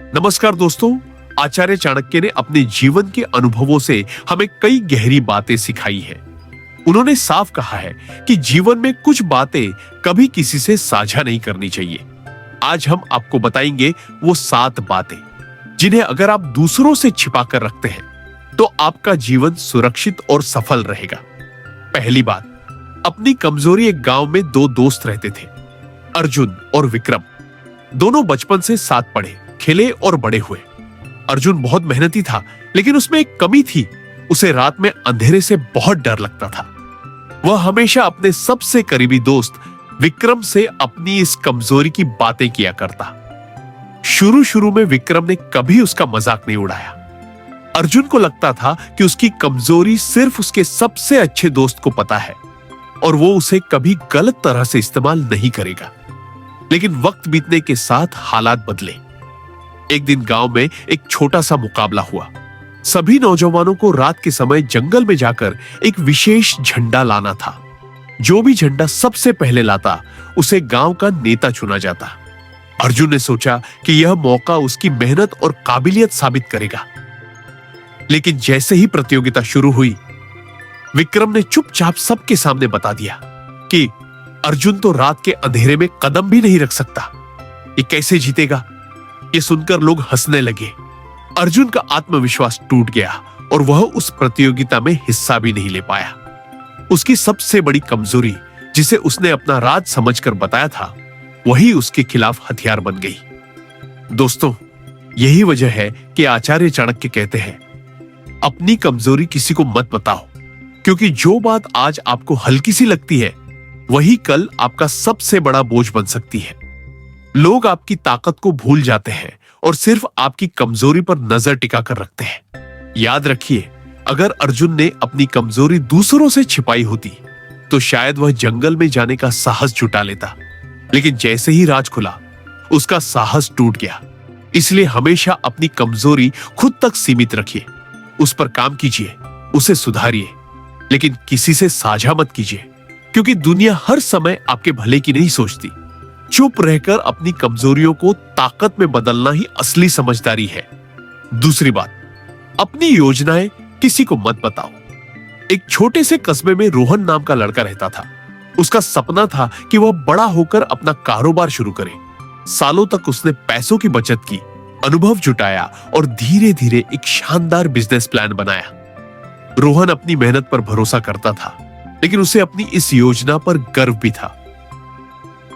नमस्कार दोस्तों। आचार्य चाणक्य ने अपने जीवन के अनुभवों से हमें कई गहरी बातें सिखाई है। उन्होंने साफ कहा है कि जीवन में कुछ बातें कभी किसी से साझा नहीं करनी चाहिए। आज हम आपको बताएंगे वो 7 बातें जिन्हें अगर आप दूसरों से छिपा कर रखते हैं तो आपका जीवन सुरक्षित और सफल रहेगा। पहली बात, अपनी कमजोरी। एक गांव में 2 दोस्त रहते थे, अर्जुन और विक्रम। दोनों बचपन से साथ पढ़े, खेले और बड़े हुए। अर्जुन बहुत मेहनती था, लेकिन उसमें एक कमी थी। उसे रात में अंधेरे से बहुत डर लगता था। वह हमेशा अपने सबसे करीबी दोस्त विक्रम से अपनी इस कमजोरी की बातें किया करता। शुरू में विक्रम ने कभी उसका मजाक नहीं उड़ाया। अर्जुन को लगता था कि उसकी कमजोरी सिर्फ उसके सबसे अच्छे दोस्त को पता है और वो उसे कभी गलत तरह से इस्तेमाल नहीं करेगा। लेकिन वक्त बीतने के साथ हालात बदले। एक दिन गांव में एक छोटा सा मुकाबला हुआ। सभी नौजवानों को रात के समय जंगल में जाकर एक विशेष झंडा लाना था। जो भी झंडा सबसे पहले लाता उसे गांव का नेता चुना जाता। अर्जुन ने सोचा कि यह मौका उसकी मेहनत और काबिलियत साबित करेगा। लेकिन जैसे ही प्रतियोगिता शुरू हुई, विक्रम ने चुपचाप सबके सामने बता दिया कि अर्जुन तो रात के अंधेरे में कदम भी नहीं रख सकता, ये कैसे जीतेगा। ये सुनकर लोग हंसने लगे। अर्जुन का आत्मविश्वास टूट गया और वह उस प्रतियोगिता में हिस्सा भी नहीं ले पाया। उसकी सबसे बड़ी कमजोरी, जिसे उसने अपना राज समझकर बताया था, वही उसके खिलाफ हथियार बन गई। दोस्तों, यही वजह है कि आचार्य चाणक्य कहते हैं, अपनी कमजोरी किसी को मत बताओ, क्योंकि जो बात आज आपको हल्की सी लगती है वही कल आपका सबसे बड़ा बोझ बन सकती है। लोग आपकी ताकत को भूल जाते हैं और सिर्फ आपकी कमजोरी पर नजर टिका कर रखते हैं। याद रखिए, अगर अर्जुन ने अपनी कमजोरी दूसरों से छिपाई होती तो शायद वह जंगल में जाने का साहस जुटा लेता। लेकिन जैसे ही राज खुला, उसका साहस टूट गया। इसलिए हमेशा अपनी कमजोरी खुद तक सीमित रखिए, उस पर काम कीजिए, उसे सुधारिए, लेकिन किसी से साझा मत कीजिए, क्योंकि दुनिया हर समय आपके भले की नहीं सोचती। चुप रहकर अपनी कमजोरियों को ताकत में बदलना ही असली समझदारी है। दूसरी बात, अपनी योजनाएं किसी को मत बताओ। एक छोटे से कस्बे में रोहन नाम का लड़का रहता था। उसका सपना था कि वह बड़ा होकर अपना कारोबार शुरू करे। सालों तक उसने पैसों की बचत की, अनुभव जुटाया और धीरे धीरे एक शानदार बिजनेस प्लान बनाया। रोहन अपनी मेहनत पर भरोसा करता था, लेकिन उसे अपनी इस योजना पर गर्व भी था।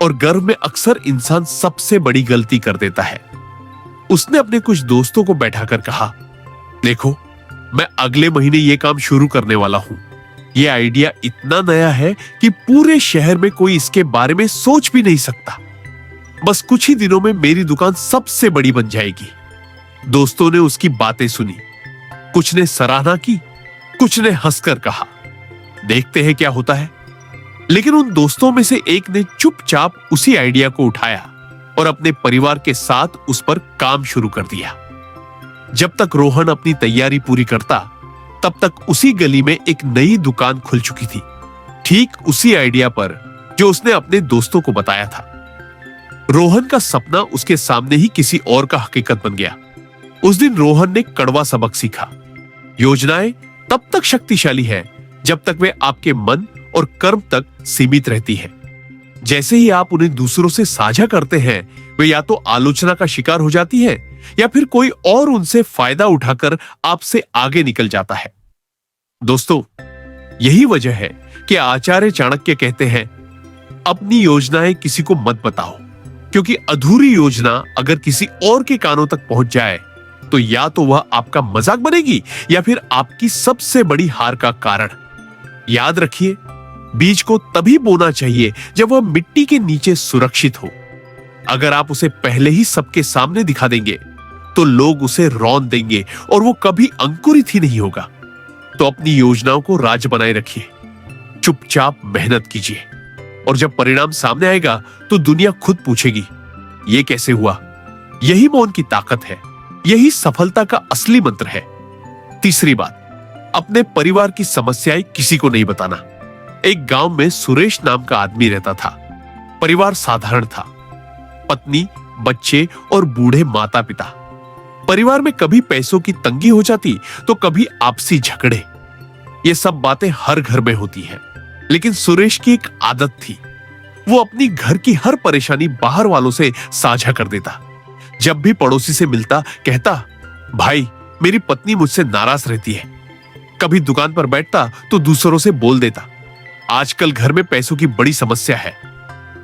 और गर्व में अक्सर इंसान सबसे बड़ी गलती कर देता है। उसने अपने कुछ दोस्तों को बैठाकर कहा, देखो, मैं अगले महीने यह काम शुरू करने वाला हूं। यह आइडिया इतना नया है कि पूरे शहर में कोई इसके बारे में सोच भी नहीं सकता। बस कुछ ही दिनों में मेरी दुकान सबसे बड़ी बन जाएगी। दोस्तों ने उसकी बातें सुनी। कुछ ने सराहना की, कुछ ने हंसकर कहा, देखते हैं क्या होता है। लेकिन उन दोस्तों में से एक ने चुपचाप उसी आइडिया को उठाया और अपने परिवार के साथ उस पर काम शुरू कर दिया। जब तक रोहन अपनी तैयारी पूरी करता, तब तक उसी गली में एक नई दुकान खुल चुकी थी, ठीक उसी आइडिया पर जो उसने अपने दोस्तों को बताया था। रोहन का सपना उसके सामने ही किसी और का हकीकत बन गया। उस दिन रोहन ने कड़वा सबक सीखा, योजनाएं तब तक शक्तिशाली है जब तक वे आपके मन और कर्म तक सीमित रहती है। जैसे ही आप उन्हें दूसरों से साझा करते हैं, वे या तो आलोचना का शिकार हो जाती है या फिर कोई और उनसे फायदा उठाकर आपसे आगे निकल जाता है। दोस्तों, यही वजह है कि आचार्य चाणक्य कहते हैं, अपनी योजनाएं किसी को मत बताओ, क्योंकि अधूरी योजना अगर किसी और के कानों तक पहुंच जाए तो या तो वह आपका मजाक बनेगी या फिर आपकी सबसे बड़ी हार का कारण। याद रखिए, बीज को तभी बोना चाहिए जब वह मिट्टी के नीचे सुरक्षित हो। अगर आप उसे पहले ही सबके सामने दिखा देंगे तो लोग उसे रौंद देंगे और वो कभी अंकुरित ही नहीं होगा। तो अपनी योजनाओं को राज बनाए रखिए, चुपचाप मेहनत कीजिए और जब परिणाम सामने आएगा तो दुनिया खुद पूछेगी, ये कैसे हुआ। यही मौन की ताकत है, यही सफलता का असली मंत्र है। तीसरी बात, अपने परिवार की समस्याएं किसी को नहीं बताना। एक गांव में सुरेश नाम का आदमी रहता था। परिवार साधारण था, पत्नी, बच्चे और बूढ़े माता पिता। परिवार में कभी पैसों की तंगी हो जाती तो कभी आपसी झगड़े। ये सब बातें हर घर में होती हैं। लेकिन सुरेश की एक आदत थी, वो अपनी घर की हर परेशानी बाहर वालों से साझा कर देता। जब भी पड़ोसी से मिलता कहता, भाई मेरी पत्नी मुझसे नाराज रहती है। कभी दुकान पर बैठता तो दूसरों से बोल देता, आजकल घर में पैसों की बड़ी समस्या है।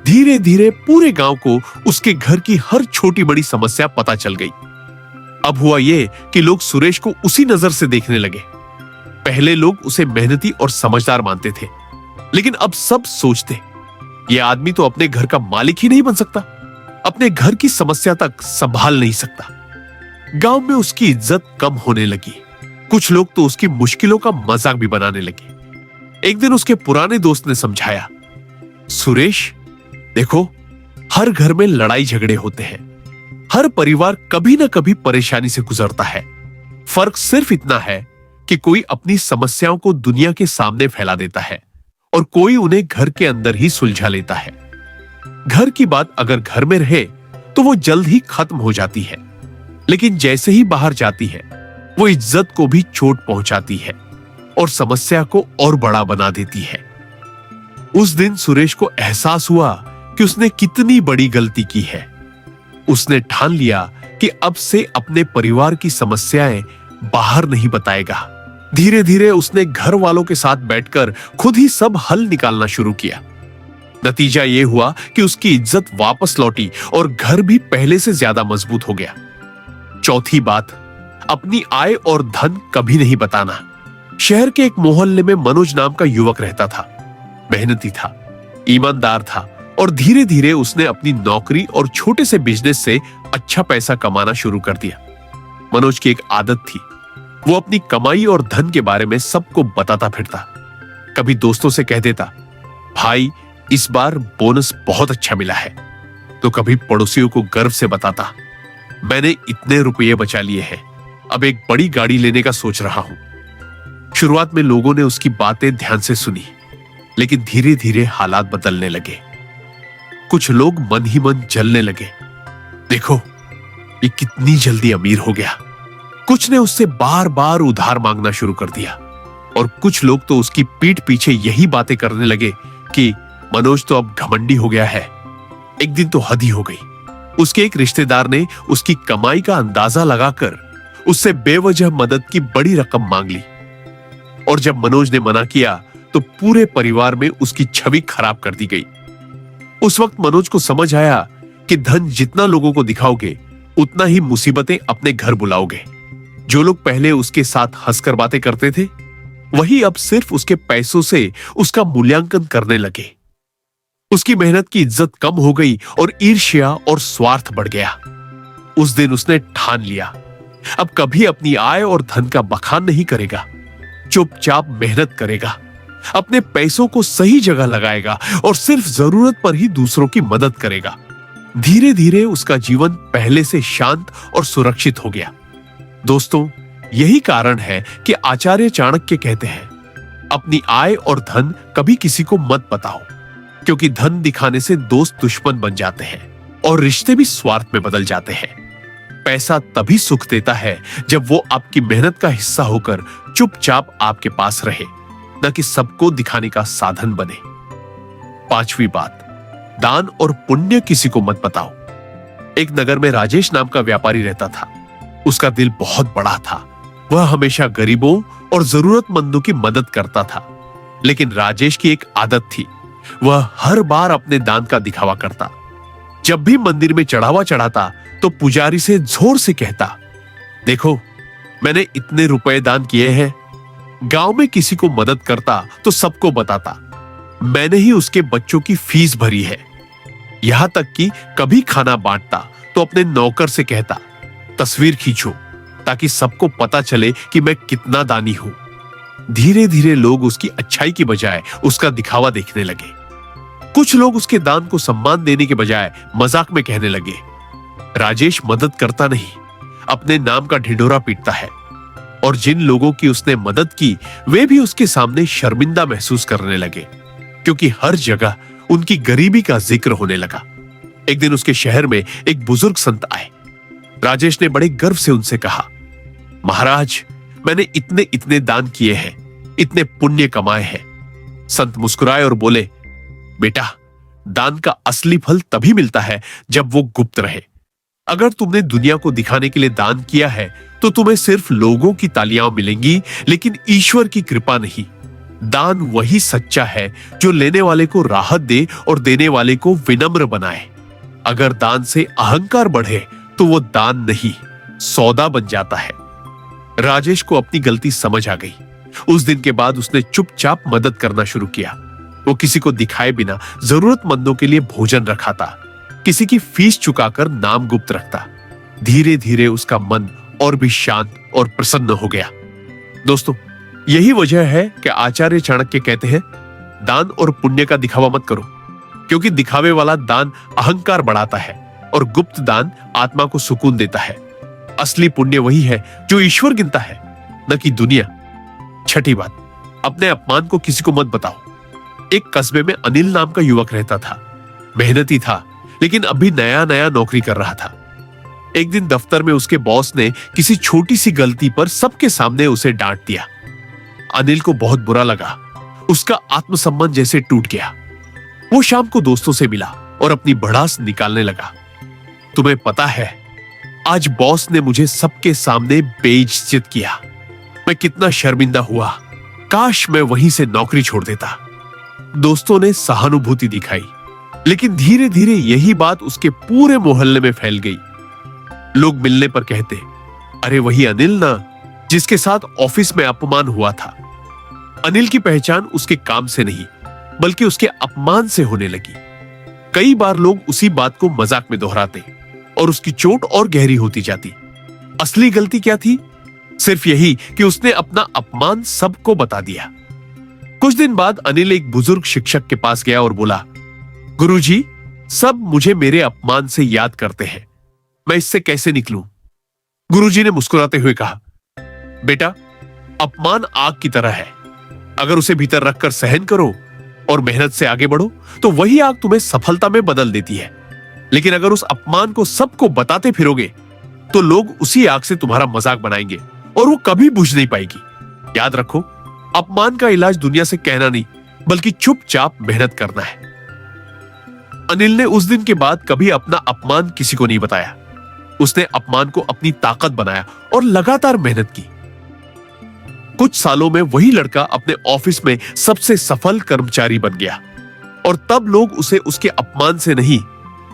धीरे धीरे पूरे गांव को उसके घर की हर छोटी बड़ी समस्या पता चल गई। अब हुआ ये कि लोग सुरेश को उसी नजर से देखने लगे। पहले लोग उसे मेहनती और समझदार मानते थे, लेकिन अब सब सोचते, ये आदमी तो अपने घर का मालिक ही नहीं बन सकता, अपने घर की समस्या तक संभाल नहीं सकता। गांव में उसकी इज्जत कम होने लगी। कुछ लोग तो उसकी मुश्किलों का मजाक भी बनाने लगे। एक दिन उसके पुराने दोस्त ने समझाया, सुरेश देखो, हर घर में लड़ाई झगड़े होते हैं, हर परिवार कभी ना कभी परेशानी से गुजरता है। फर्क सिर्फ इतना है कि कोई अपनी समस्याओं को दुनिया के सामने फैला देता है और कोई उन्हें घर के अंदर ही सुलझा लेता है। घर की बात अगर घर में रहे तो वो जल्द ही खत्म हो जाती है, लेकिन जैसे ही बाहर जाती है वो इज्जत को भी चोट पहुंचाती है और समस्या को और बड़ा बना देती है। उस दिन सुरेश को एहसास हुआ कि उसने कितनी बड़ी गलती की है। उसने ठान लिया कि अब से अपने परिवार की समस्याएं बाहर नहीं बताएगा। धीरे धीरे उसने घर वालों के साथ बैठकर खुद ही सब हल निकालना शुरू किया। नतीजा यह हुआ कि उसकी इज्जत वापस लौटी और घर भी पहले से ज्यादा मजबूत हो गया। चौथी बात, अपनी आय और धन कभी नहीं बताना। शहर के एक मोहल्ले में मनोज नाम का युवक रहता था। मेहनती था, ईमानदार था और धीरे धीरे उसने अपनी नौकरी और छोटे से बिजनेस से अच्छा पैसा कमाना शुरू कर दिया। मनोज की एक आदत थी, वो अपनी कमाई और धन के बारे में सबको बताता फिरता। कभी दोस्तों से कह देता, भाई इस बार बोनस बहुत अच्छा मिला है, तो कभी पड़ोसियों को गर्व से बताता, मैंने इतने रुपये बचा लिए हैं, अब एक बड़ी गाड़ी लेने का सोच रहा हूं। शुरुआत में लोगों ने उसकी बातें ध्यान से सुनी, लेकिन धीरे धीरे हालात बदलने लगे। कुछ लोग मन ही मन जलने लगे, देखो ये कितनी जल्दी अमीर हो गया। कुछ ने उससे बार बार उधार मांगना शुरू कर दिया और कुछ लोग तो उसकी पीठ पीछे यही बातें करने लगे कि मनोज तो अब घमंडी हो गया है। एक दिन तो हद ही हो गई। उसके एक रिश्तेदार ने उसकी कमाई का अंदाजा लगाकर उससे बेवजह मदद की बड़ी रकम मांग ली और जब मनोज ने मना किया तो पूरे परिवार में उसकी छवि खराब कर दी गई। उस वक्त मनोज को समझ आया कि धन जितना लोगों को दिखाओगे उतना ही मुसीबतें अपने घर बुलाओगे। जो लोग पहले उसके साथ हंसकर बातें करते थे, वही अब सिर्फ उसके पैसों से उसका मूल्यांकन करने लगे। उसकी मेहनत की इज्जत कम हो गई और ईर्ष्या और स्वार्थ बढ़ गया। उस दिन उसने ठान लिया, अब कभी अपनी आय और धन का बखान नहीं करेगा, चुपचाप मेहनत करेगा, अपने पैसों को सही जगह लगाएगा और सिर्फ जरूरत पर ही दूसरों की मदद करेगा। धीरे धीरे उसका जीवन पहले से शांत और सुरक्षित हो गया। दोस्तों, यही कारण है कि आचार्य चाणक्य कहते हैं, अपनी आय और धन कभी किसी को मत बताओ, क्योंकि धन दिखाने से दोस्त दुश्मन बन जाते हैं और रिश्ते भी स्वार्थ में बदल जाते हैं। पैसा तभी सुख देता है जब वो आपकी मेहनत का हिस्सा होकर चुपचाप आपके पास रहे, न कि सबको दिखाने का साधन बने। पांचवी बात, दान और पुण्य किसी को मत बताओ। एक नगर में राजेश नाम का व्यापारी रहता था। उसका दिल बहुत बड़ा था। वह हमेशा गरीबों और जरूरतमंदों की मदद करता था। लेकिन राजेश की एक आदत थी, वह हर बार अपने दान का दिखावा करता। जब भी मंदिर में चढ़ावा चढ़ाता तो पुजारी से जोर से कहता, देखो मैंने इतने रुपए दान किए हैं। गांव में किसी को मदद करता तो सबको बताता, मैंने ही उसके बच्चों की फीस भरी है। यहां तक कि कभी खाना बांटता तो अपने नौकर से कहता, तस्वीर खींचो ताकि सबको पता चले कि मैं कितना दानी हूं। धीरे धीरे लोग उसकी अच्छाई की बजाय उसका दिखावा देखने लगे। कुछ लोग उसके दान को सम्मान देने के बजाय मजाक में कहने लगे, राजेश मदद करता नहीं, अपने नाम का ढिंढोरा पीटता है। और जिन लोगों की उसने मदद की वे भी उसके सामने शर्मिंदा महसूस करने लगे, क्योंकि हर जगह उनकी गरीबी का जिक्र होने लगा। एक दिन उसके शहर में एक बुजुर्ग संत आए। राजेश ने बड़े गर्व से उनसे कहा, महाराज, मैंने इतने इतने दान किए हैं, इतने पुण्य कमाए हैं। संत मुस्कुराए और बोले, बेटा, दान का असली फल तभी मिलता है जब वो गुप्त रहे। अगर तुमने दुनिया को दिखाने के लिए दान किया है तो तुम्हें सिर्फ लोगों की तालियां मिलेंगी, लेकिन ईश्वर की कृपा नहीं। दान वही सच्चा है जो लेने वाले को राहत दे और देने वाले को विनम्र बनाए। अगर दान से अहंकार बढ़े तो वो दान नहीं, सौदा बन जाता है। राजेश को अपनी गलती समझ आ गई। उस दिन के बाद उसने चुपचाप मदद करना शुरू किया। वो किसी को दिखाए बिना जरूरतमंदों के लिए भोजन रखाता, किसी की फीस चुकाकर नाम गुप्त रखता। धीरे धीरे उसका मन और भी शांत और प्रसन्न हो गया। दोस्तों, यही वजह है कि आचार्य चाणक्य कहते हैं, दान और पुण्य का दिखावा मत करो, क्योंकि दिखावे वाला दान अहंकार बढ़ाता है और गुप्त दान आत्मा को सुकून देता है। असली पुण्य वही है जो ईश्वर गिनता है, न कि दुनिया। छठी बात, अपने अपमान को किसी को मत बताओ। एक कस्बे में अनिल नाम का युवक रहता था। मेहनती था, लेकिन अभी नया नया नौकरी कर रहा था। एक दिन दफ्तर में उसके बॉस ने किसी छोटी सी गलती पर सबके सामने उसे डांट दिया। अनिल को बहुत बुरा लगा। उसका आत्मसम्मान जैसे टूट गया। वो शाम को दोस्तों से मिला और अपनी भड़ास निकालने लगा। तुम्हें पता है, आज बॉस ने मुझे सबके सामने बेइज्जत किया। मैं कितना शर्मिंदा हुआ। काश मैं वहीं से नौकरी छोड़ देता। दोस्तों ने सहानुभूति दिखाई, लेकिन धीरे धीरे यही बात उसके पूरे मोहल्ले में फैल गई। लोग मिलने पर कहते, अरे वही अनिल ना, जिसके साथ ऑफिस में अपमान हुआ था। अनिल की पहचान उसके काम से नहीं, बल्कि उसके अपमान से होने लगी। कई बार लोग उसी बात को मजाक में दोहराते और उसकी चोट और गहरी होती जाती। असली गलती क्या थी? सिर्फ यही कि उसने अपना अपमान सबको बता दिया। कुछ दिन बाद अनिल एक बुजुर्ग शिक्षक के पास गया और बोला, गुरुजी, सब मुझे मेरे अपमान से याद करते हैं, मैं इससे कैसे निकलूं? गुरुजी ने मुस्कुराते हुए कहा, बेटा, अपमान आग की तरह है। अगर उसे भीतर रखकर सहन करो और मेहनत से आगे बढ़ो तो वही आग तुम्हें सफलता में बदल देती है। लेकिन अगर उस अपमान को सबको बताते फिरोगे तो लोग उसी आग से तुम्हारा मजाक बनाएंगे और वो कभी बुझ नहीं पाएगी। याद रखो, अपमान का इलाज दुनिया से कहना नहीं, बल्कि चुपचाप मेहनत करना है। अनिल ने उस दिन के बाद कभी अपना अपमान किसी को नहीं बताया। उसने अपमान को अपनी ताकत बनाया और लगातार मेहनत की। कुछ सालों में वही लड़का अपने ऑफिस में सबसे सफल कर्मचारी बन गया और तब लोग उसे उसके अपमान से नहीं,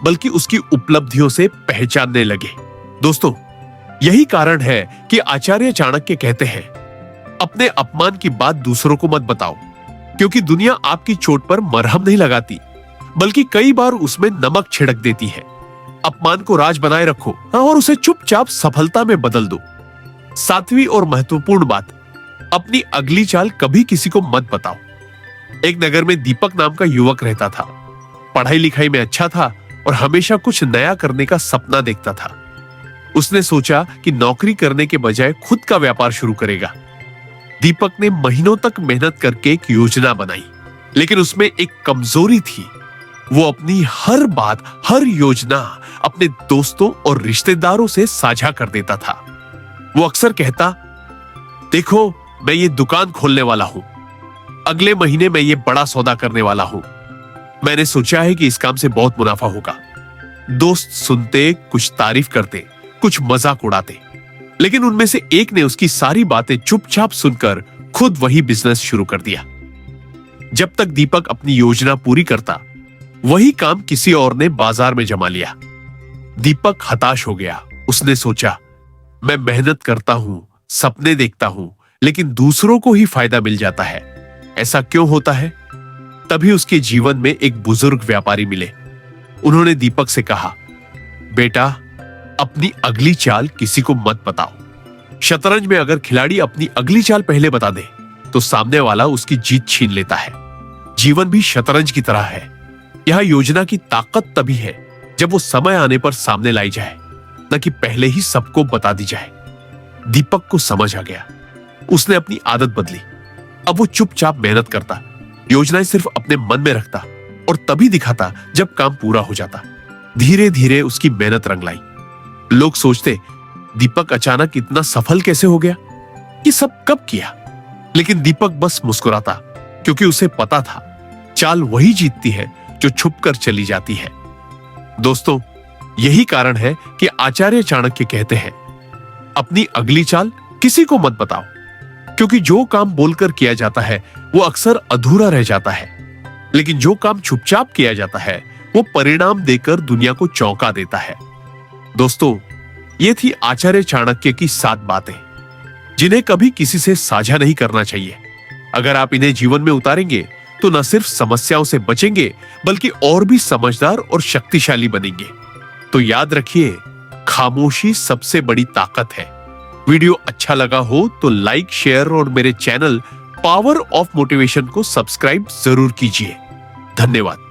बल्कि उसकी उपलब्धियों से पहचानने लगे। दोस्तों, यही कारण है कि आचार्य चाणक्य कहते हैं, अपने अपमान की बात दूसरों को मत बताओ, क्योंकि दुनिया आपकी चोट पर मरहम नहीं लगाती, बल्कि कई बार उसमें नमक छिड़क देती है। अपमान को राज बनाए रखो और उसे चुपचाप सफलता में बदल दो। सातवीं और महत्वपूर्ण बात, अपनी अगली चाल कभी किसी को मत बताओ। एक नगर में दीपक नाम का युवक रहता था। पढ़ाई लिखाई में अच्छा था और हमेशा कुछ नया करने का सपना देखता था। उसने सोचा कि नौकरी करने के बजाय खुद का व्यापार शुरू करेगा। दीपक ने महीनों तक मेहनत करके एक योजना बनाई, लेकिन उसमें एक कमजोरी थी। वो अपनी हर बात, हर योजना अपने दोस्तों और रिश्तेदारों से साझा कर देता था। वो अक्सर कहता, देखो, मैं ये दुकान खोलने वाला हूं, अगले महीने मैं ये बड़ा सौदा करने वाला हूं, मैंने सोचा है कि इस काम से बहुत मुनाफा होगा। दोस्त सुनते, कुछ तारीफ करते, कुछ मजाक उड़ाते, लेकिन उनमें से एक ने उसकी सारी बातें चुपचाप सुनकर खुद वही बिजनेस शुरू कर दिया। जब तक दीपक अपनी योजना पूरी करता, वही काम किसी और ने बाजार में जमा लिया। दीपक हताश हो गया। उसने सोचा, मैं मेहनत करता हूं, सपने देखता हूं, लेकिन दूसरों को ही फायदा मिल जाता है, ऐसा क्यों होता है? तभी उसके जीवन में एक बुजुर्ग व्यापारी मिले। उन्होंने दीपक से कहा, बेटा, अपनी अगली चाल किसी को मत बताओ। शतरंज में अगर खिलाड़ी अपनी अगली चाल पहले बता दे तो सामने वाला उसकी जीत छीन लेता है। जीवन भी शतरंज की तरह है। यह योजना की ताकत तभी है जब वो समय आने पर सामने लाई जाए, न कि पहले ही सबको बता दी जाए। दीपक को समझ आ गया। उसने अपनी आदत बदली। अब वो चुपचाप मेहनत करता, योजनाएं सिर्फ अपने मन में रखता और तभी दिखाता जब काम पूरा हो जाता। धीरे धीरे उसकी मेहनत रंग लाई। लोग सोचते दीपक अचानक इतना सफल कैसे हो गया, ये सब कब किया? लेकिन दीपक बस मुस्कुराता, क्योंकि उसे पता था चाल वही जीतती है जो छुपकर चली जाती है। दोस्तों, यही कारण है कि आचार्य चाणक्य कहते हैं, अपनी अगली चाल किसी को मत बताओ, क्योंकि जो काम बोलकर किया जाता है वो अक्सर अधूरा रह जाता है, लेकिन जो काम चुपचाप किया जाता है वो परिणाम देकर दुनिया को चौंका देता है। दोस्तों, ये थी आचार्य चाणक्य की 7 बातें, जिन्हें कभी किसी से साझा नहीं करना चाहिए। अगर आप इन्हें जीवन में उतारेंगे तो न सिर्फ समस्याओं से बचेंगे, बल्कि और भी समझदार और शक्तिशाली बनेंगे। तो याद रखिए, खामोशी सबसे बड़ी ताकत है। वीडियो अच्छा लगा हो तो लाइक, शेयर और मेरे चैनल पावर ऑफ मोटिवेशन को सब्सक्राइब जरूर कीजिए। धन्यवाद।